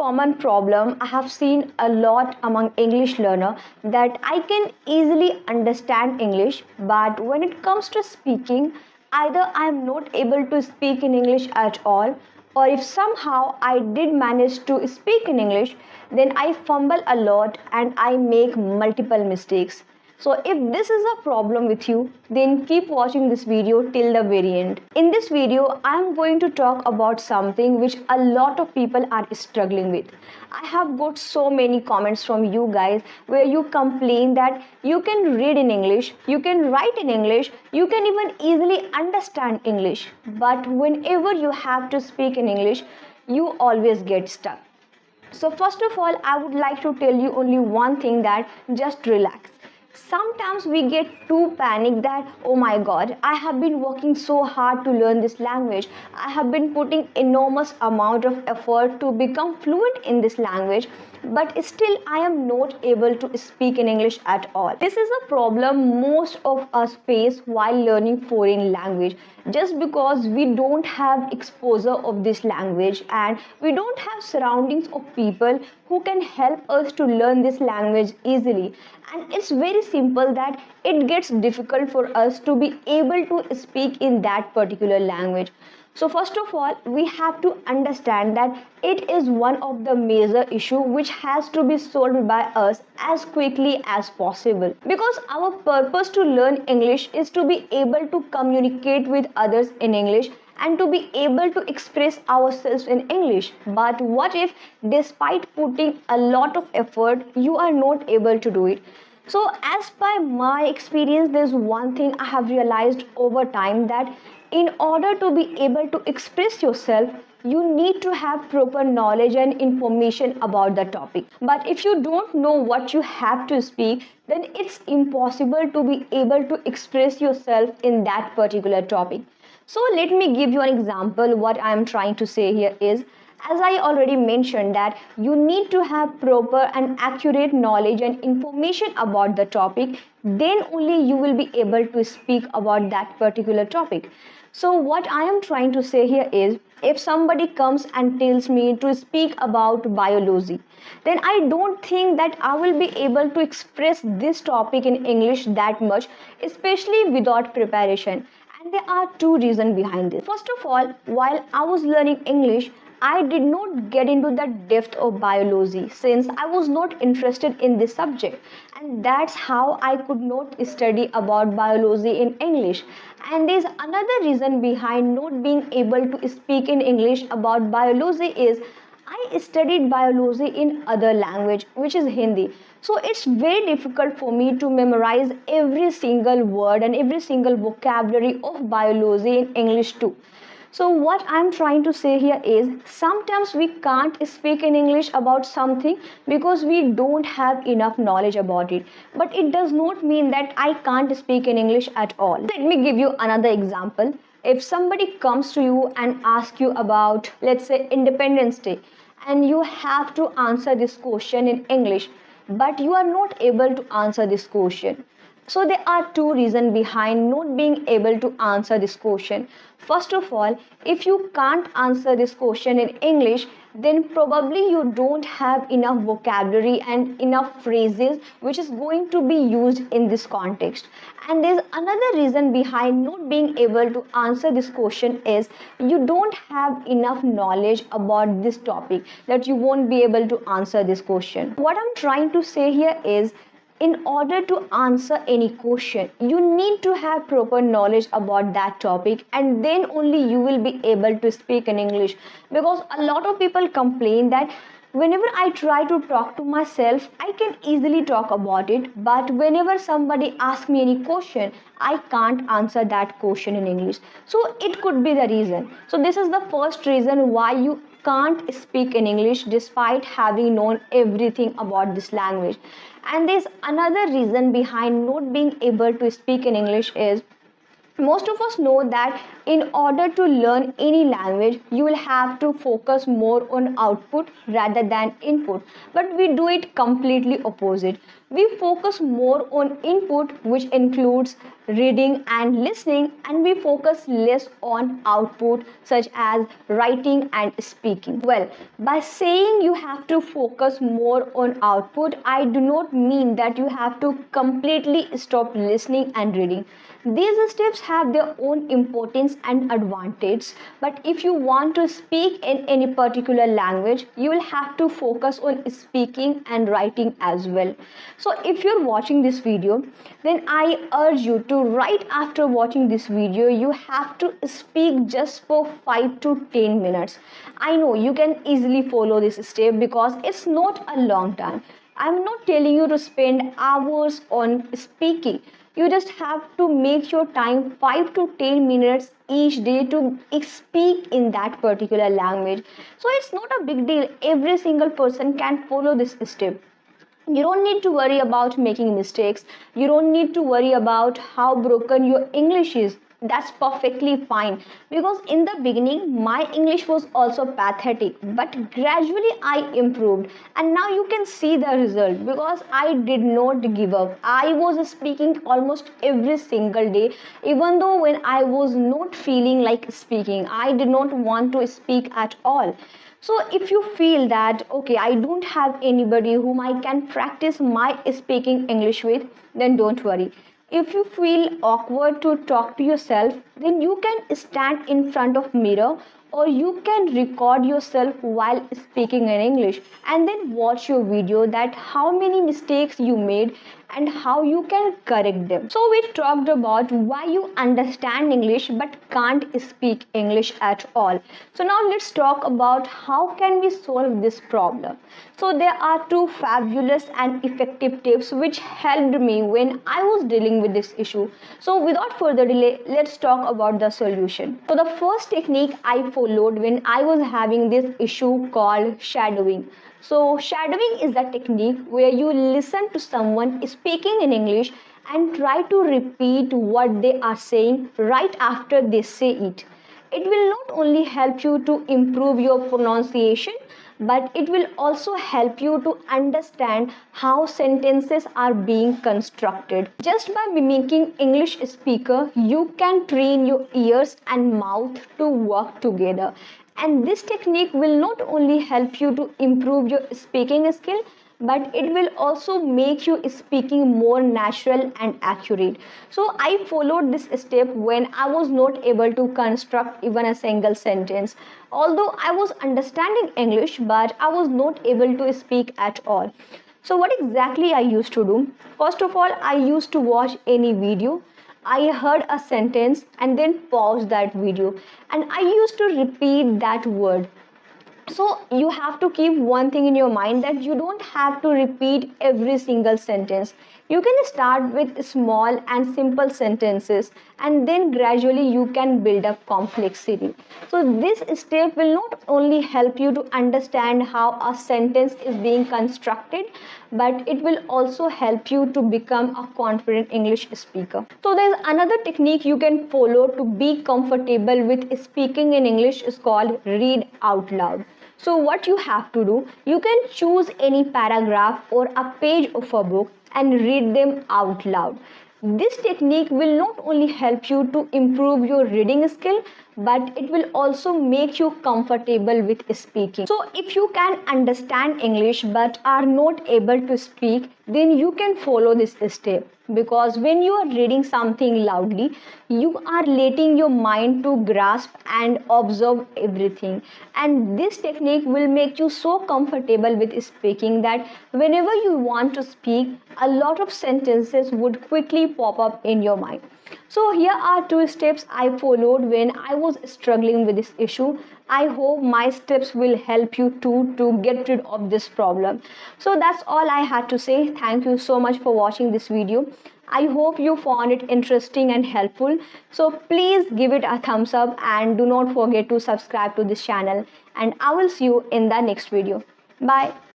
common problem I have seen a lot among English learner, that I can easily understand English, but when it comes to speaking, either I am not able to speak in English at all, or if somehow I did manage to speak in English, then I fumble a lot and I make multiple mistakes. So if this is a problem with you, then keep watching this video till the very end. In this video, I am going to talk about something which a lot of people are struggling with. I have got so many comments from you guys where you complain that you can read in English, you can write in English, you can even easily understand English. But whenever you have to speak in English, you always get stuck. So first of all, I would like to tell you only one thing, that just relax. Sometimes we get too panicked that, oh my god, I have been working so hard to learn this language. I have been putting enormous amount of effort to become fluent in this language, but still I am not able to speak in English at all. This is a problem most of us face while learning foreign language, just because we don't have exposure of this language and we don't have surroundings of people who can help us to learn this language easily. And it's very simple that it gets difficult for us to be able to speak in that particular language. So first of all, we have to understand that it is one of the major issue which has to be solved by us as quickly as possible, because our purpose to learn English is to be able to communicate with others in English and to be able to express ourselves in English. But what if, despite putting a lot of effort, you are not able to do it? So as by my experience, there's one thing I have realized over time, that in order to be able to express yourself, you need to have proper knowledge and information about the topic. But if you don't know what you have to speak, then it's impossible to be able to express yourself in that particular topic. So let me give you an example. What I am trying to say here is, as I already mentioned, that you need to have proper and accurate knowledge and information about the topic, then only you will be able to speak about that particular topic. So what I am trying to say here is, if somebody comes and tells me to speak about biology, then I don't think that I will be able to express this topic in English that much, especially without preparation. And there are two reasons behind this. First of all, while I was learning English, I did not get into the depth of biology, since I was not interested in this subject, and that's how I could not study about biology in English. And there's another reason behind not being able to speak in English about biology is, I studied biology in other language, which is Hindi. So it's very difficult for me to memorize every single word and every single vocabulary of biology in English too. So what I'm trying to say here is, sometimes we can't speak in English about something because we don't have enough knowledge about it. But it does not mean that I can't speak in English at all. Let me give you another example. If somebody comes to you and asks you about, let's say, Independence Day, and you have to answer this question in English, but you are not able to answer this question. So there are two reasons behind not being able to answer this question. First of all, if you can't answer this question in English, then probably you don't have enough vocabulary and enough phrases which is going to be used in this context. And there's another reason behind not being able to answer this question is, you don't have enough knowledge about this topic, that you won't be able to answer this question. What I'm trying to say here is, in order to answer any question, you need to have proper knowledge about that topic, and then only you will be able to speak in English. Because a lot of people complain that whenever I try to talk to myself, I can easily talk about it, but whenever somebody asks me any question, I can't answer that question in English. So it could be the reason. So this is the first reason why you can't speak in English despite having known everything about this language. And there's another reason behind not being able to speak in English is, most of us know that In order to learn any language, you will have to focus more on output rather than input. But we do it completely opposite. We focus more on input, which includes reading and listening, and we focus less on output, such as writing and speaking. Well, by saying you have to focus more on output, I do not mean that you have to completely stop listening and reading. These steps have their own importance and advantage, but if you want to speak in any particular language, you will have to focus on speaking and writing as well. So if you're watching this video, then I urge you to, right after watching this video, you have to speak just for 5 to 10 minutes. I know you can easily follow this step because it's not a long time. I'm not telling you to spend hours on speaking. You just have to make your time 5 to 10 minutes each day to speak in that particular language. So it's not a big deal. Every single person can follow this step. You don't need to worry about making mistakes. You don't need to worry about how broken your English is. That's perfectly fine, because in the beginning my English was also pathetic, but gradually I improved, and now you can see the result because I did not give up. I was speaking almost every single day, even though when I was not feeling like speaking, I did not want to speak at all. So if you feel that, okay, I don't have anybody whom I can practice my speaking English with, then don't worry. If you feel awkward to talk to yourself, then you can stand in front of mirror, or you can record yourself while speaking in English and then watch your video that how many mistakes you made and how you can correct them. So we talked about why you understand English but can't speak English at all. So now let's talk about how can we solve this problem. So there are two fabulous and effective tips which helped me when I was dealing with this issue. So without further delay, let's talk about the solution. So the first technique I followed when I was having this issue called shadowing. So shadowing is the technique where you listen to someone speaking in English and try to repeat what they are saying right after they say it. It will not only help you to improve your pronunciation, but it will also help you to understand how sentences are being constructed. Just by mimicking English speaker, you can train your ears and mouth to work together. And this technique will not only help you to improve your speaking skill, but it will also make you speaking more natural and accurate. So I followed this step when I was not able to construct even a single sentence. Although I was understanding English, but I was not able to speak at all. So what exactly I used to do? First of all, I used to watch any video. I heard a sentence and then pause that video, and I used to repeat that word. So you have to keep one thing in your mind, that you don't have to repeat every single sentence. You can start with small and simple sentences, and then gradually you can build up complexity. So this step will not only help you to understand how a sentence is being constructed, but it will also help you to become a confident English speaker. So there's another technique you can follow to be comfortable with speaking in English, is called read out loud. So what you have to do, you can choose any paragraph or a page of a book and read them out loud. This technique will not only help you to improve your reading skill, but it will also make you comfortable with speaking. So if you can understand English but are not able to speak, then you can follow this step, because when you are reading something loudly, you are letting your mind to grasp and observe everything, and this technique will make you so comfortable with speaking that whenever you want to speak, a lot of sentences would quickly pop up in your mind. So here are two steps I followed when I was struggling with this issue. I hope my steps will help you too to get rid of this problem. So that's all I had to say. Thank you so much for watching this video. I hope you found it interesting and helpful. So please give it a thumbs up and do not forget to subscribe to this channel. And I will see you in the next video. Bye.